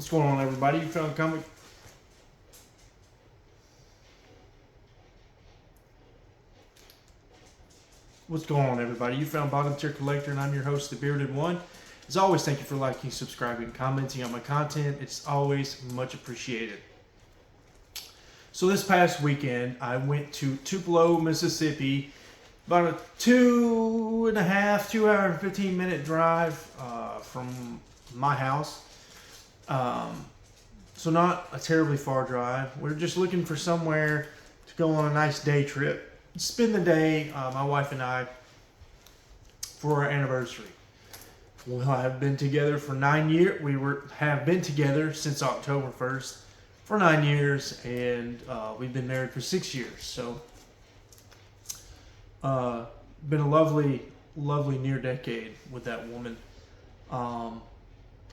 What's going on, everybody? You found comic? What's going on, everybody? You found Bottom Tier Collector, and I'm your host, The Bearded One. As always, thank you for liking, subscribing, commenting on my content. It's always much appreciated. So this past weekend, I went to Tupelo, Mississippi. About a 2 hour and 15-minute drive from my house. So not a terribly far drive. We're just looking for somewhere to go on a nice day trip. Spend the day, my wife and I, for our anniversary. We'll have been together for 9 years. Have been together since October 1st for 9 years, and we've been married for 6 years. So, been a lovely near decade with that woman.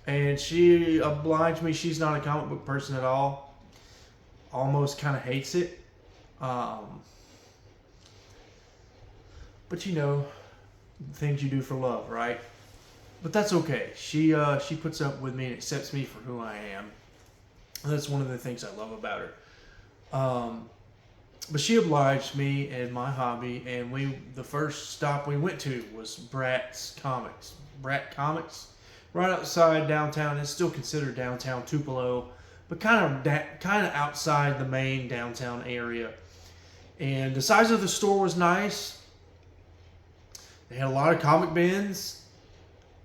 And she obliged me. She's not a comic book person at all. Almost kind of hates it. But you know, things you do for love, right? But that's okay. She puts up with me and accepts me for who I am. And that's one of the things I love about her. But she obliged me in my hobby, and the first stop we went to was Brat Comics, right outside downtown. It's still considered downtown Tupelo, but kind of outside the main downtown area. And the size of the store was nice. They had a lot of comic bins,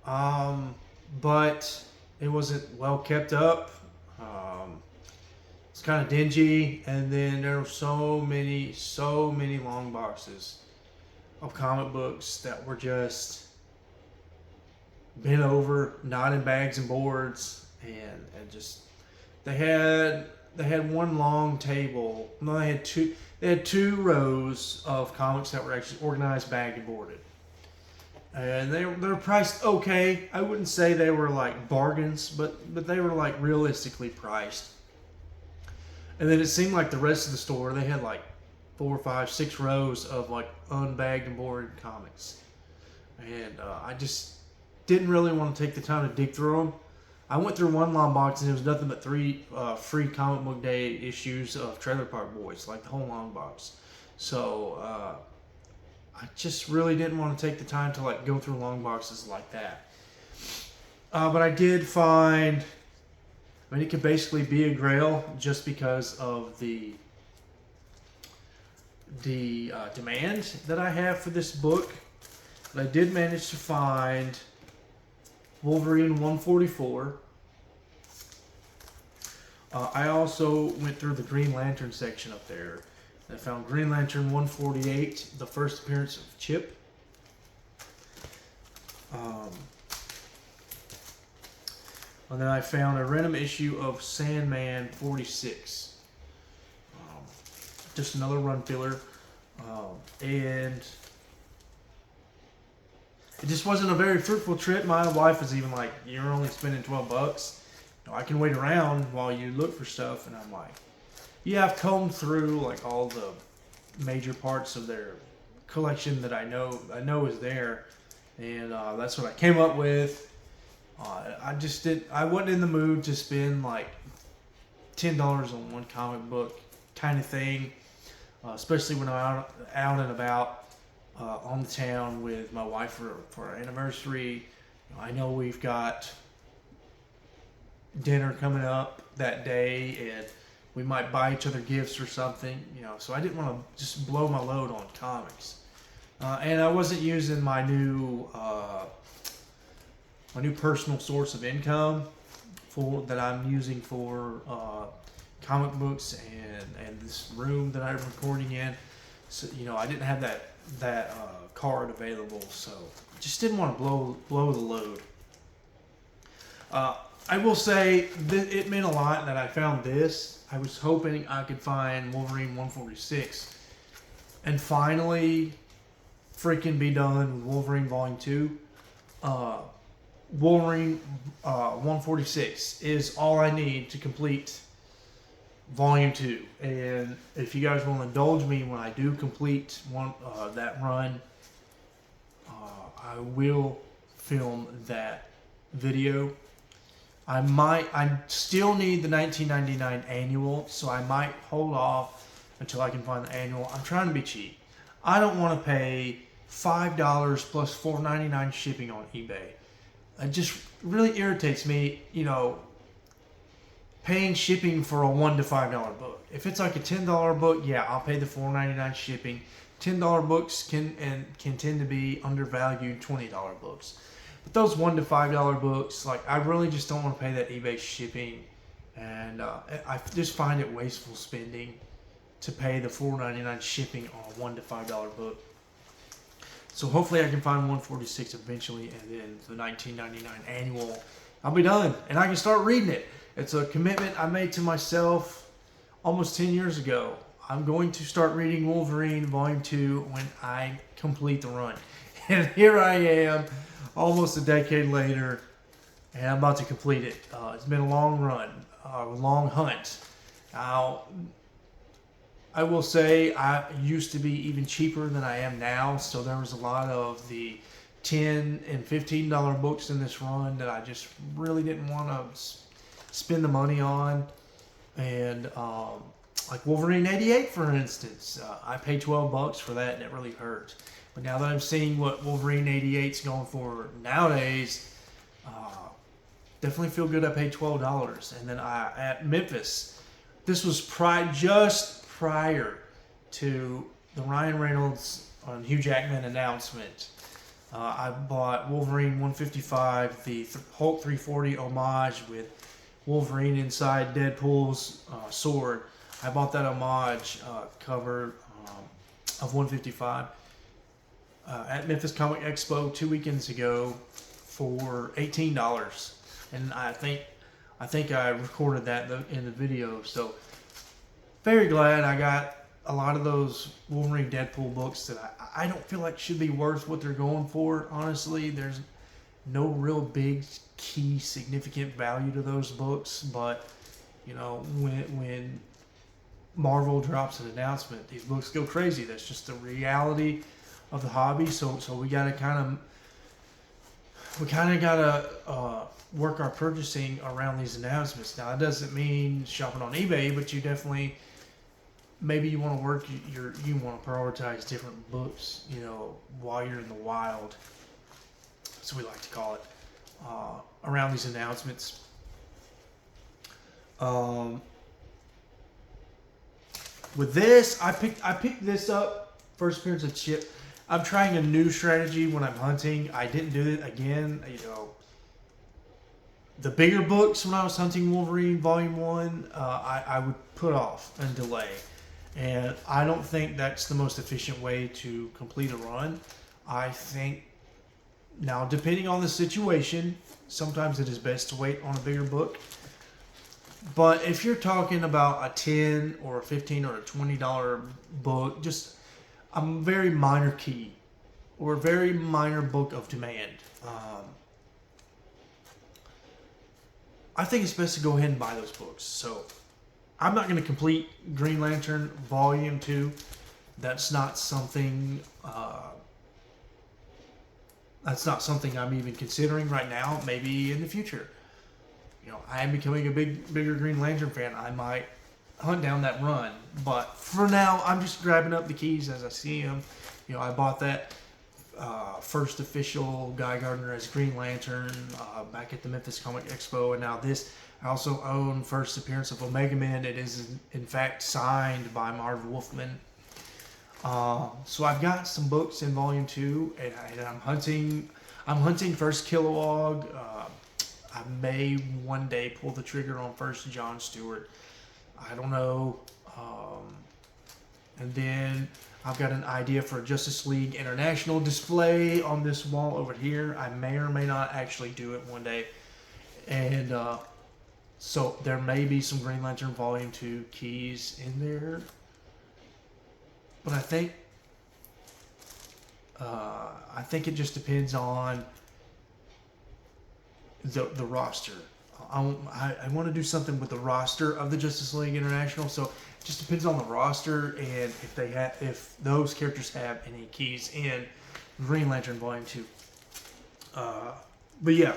but it wasn't well kept up. It's kind of dingy, and then there were so many long boxes of comic books that were just bent over, not in bags and boards, and just they had one long table. No, they had two rows of comics that were actually organized, bagged, and boarded. And they're priced okay. I wouldn't say they were like bargains, but they were like realistically priced. And then it seemed like the rest of the store, they had like 4, 5, 6 rows of like unbagged and boarded comics. And I just didn't really want to take the time to dig through them. I went through one long box, and it was nothing but 3 free comic book day issues of Trailer Park Boys, like the whole long box. So I just really didn't want to take the time to like go through long boxes like that. But I did find, I mean, it could basically be a grail just because of the demand that I have for this book. But I did manage to find Wolverine 144. I also went through the Green Lantern section up there. I found Green Lantern 148, the first appearance of Chip. And then I found a random issue of Sandman 46. Just another run filler. And it just wasn't a very fruitful trip. My wife was even like, "You're only spending $12. You know, I can wait around while you look for stuff." And I'm like, yeah, I've combed through like all the major parts of their collection that I know is there, and that's what I came up with. I wasn't in the mood to spend like $10 on one comic book kind of thing, especially when I'm out and about on the town with my wife for our anniversary. I know we've got dinner coming up that day, and we might buy each other gifts or something, you know. So I didn't want to just blow my load on comics, and I wasn't using my new personal source of income that I'm using for comic books and this room that I'm recording in. So you know, I didn't have that card available, so just didn't want to blow the load. I will say it meant a lot that I found this. I was hoping I could find Wolverine 146 and finally freaking be done with Wolverine Volume 2. Wolverine 146 is all I need to complete Volume 2. And if you guys will indulge me when I do complete that run, I will film that video I still need the 1999 annual, so I might hold off until I can find the annual. I'm trying to be cheap. I don't want to pay $5 plus $4.99 shipping on eBay. It just really irritates me, paying shipping for a $1 to $5 book. If it's like a $10 book, yeah, I'll pay the $4.99 shipping. $10 books can tend to be undervalued $20 books. But those $1 to $5 books, like, I really just don't want to pay that eBay shipping, and I just find it wasteful spending to pay the $4.99 shipping on a $1 to $5 book. So hopefully I can find 146 eventually, and then the 1999 annual. I'll be done, and I can start reading it. It's a commitment I made to myself almost 10 years ago. I'm going to start reading Wolverine Volume 2 when I complete the run. And here I am, almost a decade later, and I'm about to complete it. It's been a long run, a long hunt. Now, I will say I used to be even cheaper than I am now, so there was a lot of the $10 and $15 books in this run that I just really didn't want to spend the money on. And like Wolverine 88, for instance, I paid $12 for that, and it really hurt. But now that I'm seeing what Wolverine 88's going for nowadays, definitely feel good I paid $12. And then at Memphis, this was just prior to the Ryan Reynolds and Hugh Jackman announcement. I bought Wolverine 155, the Hulk 340 homage with Wolverine inside Deadpool's sword. I bought that homage cover of 155 at Memphis Comic Expo 2 weekends ago for $18, and I think I recorded that in the video. So very glad I got a lot of those Wolverine Deadpool books that I don't feel like should be worth what they're going for. Honestly, there's no real big key significant value to those books, but when Marvel drops an announcement, these books go crazy. That's just the reality of the hobby. So we gotta work our purchasing around these announcements. Now, that doesn't mean shopping on eBay, but you definitely, maybe you want to you want to prioritize different books, while you're in the wild, so we like to call it, around these announcements. With this, I picked this up, first appearance of Chip. I'm trying a new strategy when I'm hunting. I didn't do it again. The bigger books when I was hunting Wolverine Volume 1, I would put off and delay. And I don't think that's the most efficient way to complete a run. I think, now depending on the situation, sometimes it is best to wait on a bigger book. But if you're talking about a $10 or a $15 or a $20 book, just a very minor key or a very minor book of demand, I think it's best to go ahead and buy those books. So I'm not going to complete Green Lantern Volume 2. That's not something I'm even considering right now. Maybe in the future. I am becoming a bigger Green Lantern fan. I might hunt down that run. But for now, I'm just grabbing up the keys as I see them. I bought that first official Guy Gardner as Green Lantern back at the Memphis Comic Expo. And now this, I also own first appearance of Omega Man. It is, in fact, signed by Marv Wolfman. So I've got some books in Volume 2, and I'm hunting first Kilowog. I may one day pull the trigger on first John Stewart. I don't know. And then I've got an idea for a Justice League International display on this wall over here. I may or may not actually do it one day. And so there may be some Green Lantern Volume 2 keys in there. But I think it just depends on the roster. I want to do something with the roster of the Justice League International, so it just depends on the roster and if those characters have any keys in Green Lantern Volume 2. But yeah,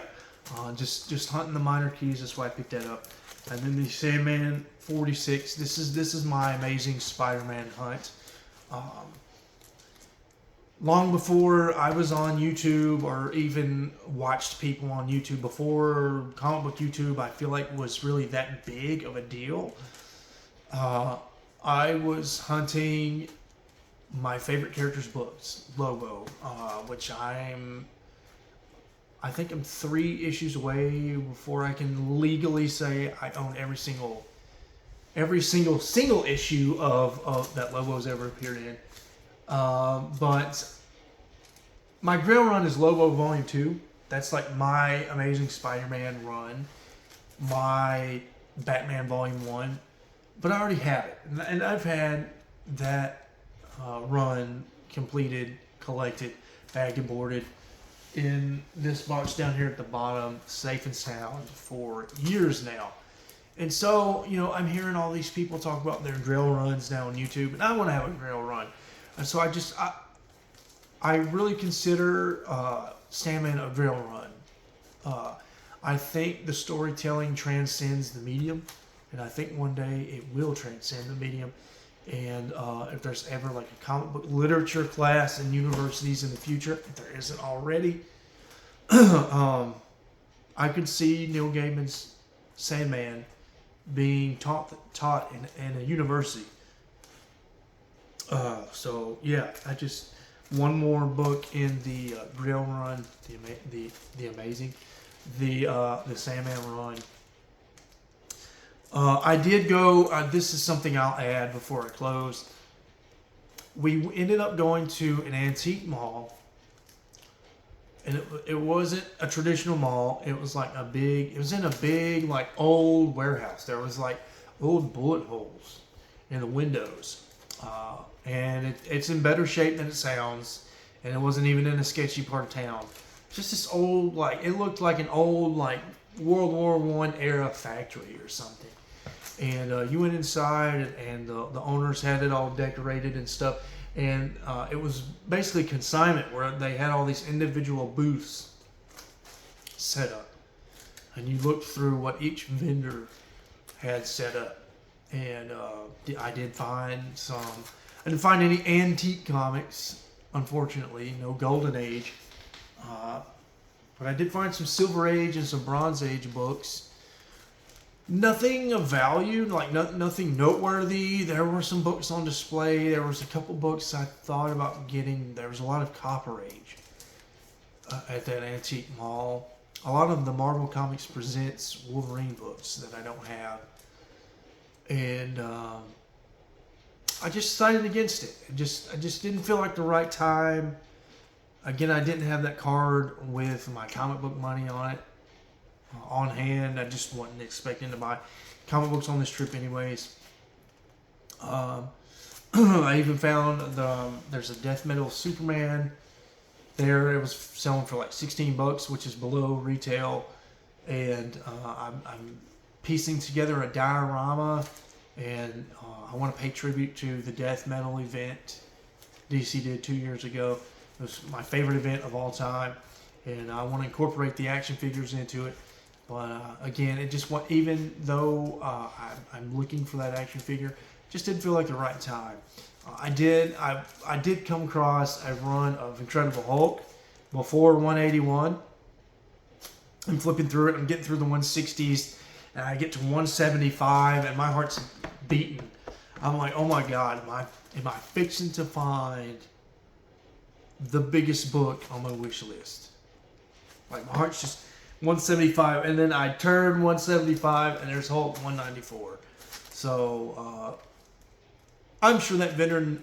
Just hunting the minor keys. That's why I picked that up. And then the Sandman 46. This is my Amazing Spider-Man hunt. Long before I was on YouTube or even watched people on YouTube, before comic book YouTube, I feel like was really that big of a deal. I was hunting my favorite character's books, Lobo, which I think I'm 3 issues away before I can legally say I own every single issue of that Lobo's ever appeared in. But my Grail run is Lobo Volume 2. That's like my Amazing Spider-Man run. My Batman Volume 1. But I already have it. And I've had that run completed, collected, bagged and boarded in this box down here at the bottom, safe and sound, for years now. And so, I'm hearing all these people talk about their Grail runs now on YouTube, and I want to have a Grail run. And so I really consider Sandman a Grail run. I think the storytelling transcends the medium, and I think one day it will transcend the medium. And if there's ever like a comic book literature class in universities in the future, if there isn't already, I could see Neil Gaiman's Sandman being taught in a university. So yeah, one more book in the Grail run, the Sandman run. I did go. This is something I'll add before I close. We ended up going to an antique mall, and it wasn't a traditional mall. It was like it was in a big like old warehouse. There was like old bullet holes in the windows, and it's in better shape than it sounds. And it wasn't even in a sketchy part of town. Just this old, like, it looked like an old like World War I era factory or something. And you went inside, and the owners had it all decorated and stuff. And it was basically consignment, where they had all these individual booths set up. And you looked through what each vendor had set up. And I didn't find any antique comics, unfortunately. No Golden Age. But I did find some Silver Age and some Bronze Age books. Nothing of value, like nothing noteworthy. There were some books on display. There was a couple books I thought about getting. There was a lot of Copper Age at that antique mall. A lot of the Marvel Comics Presents Wolverine books that I don't have. And I just decided against it. I just didn't feel like the right time. Again, I didn't have that card with my comic book money on it. On hand. I just wasn't expecting to buy comic books on this trip anyways. I even found there's a Death Metal Superman there. It was selling for like $16, which is below retail. And I'm piecing together a diorama, and I want to pay tribute to the Death Metal event DC did 2 years ago. It was my favorite event of all time, and I want to incorporate the action figures into it. But again, even though I'm looking for that action figure, just didn't feel like the right time. I did come across a run of Incredible Hulk before 181. I'm flipping through it. I'm getting through the 160s, and I get to 175, and my heart's beating. I'm like, oh my God, am I fixing to find the biggest book on my wish list? Like, my heart's just 175, and then I turn 175, and there's Hulk 194. So I'm sure that vendor,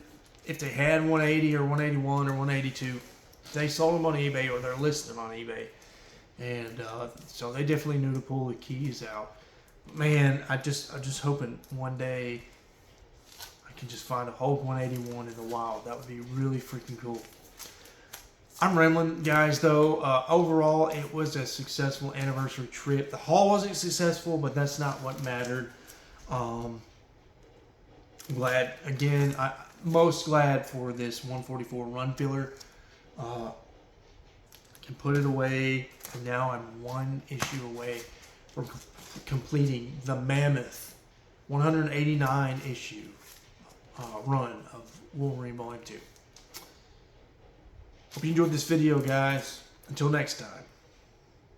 if they had 180 or 181 or 182, they sold them on eBay, or they're listed on eBay. And so they definitely knew to pull the keys out. Man, I'm just hoping one day I can just find a Hulk 181 in the wild. That would be really freaking cool. I'm rambling, guys, though. Overall, it was a successful anniversary trip. The haul wasn't successful, but that's not what mattered. Glad, again, most glad for this 144 run filler. can put it away, and now I'm one issue away from completing the mammoth 189 issue run of Wolverine Volume 2. Hope you enjoyed this video, guys. Until next time.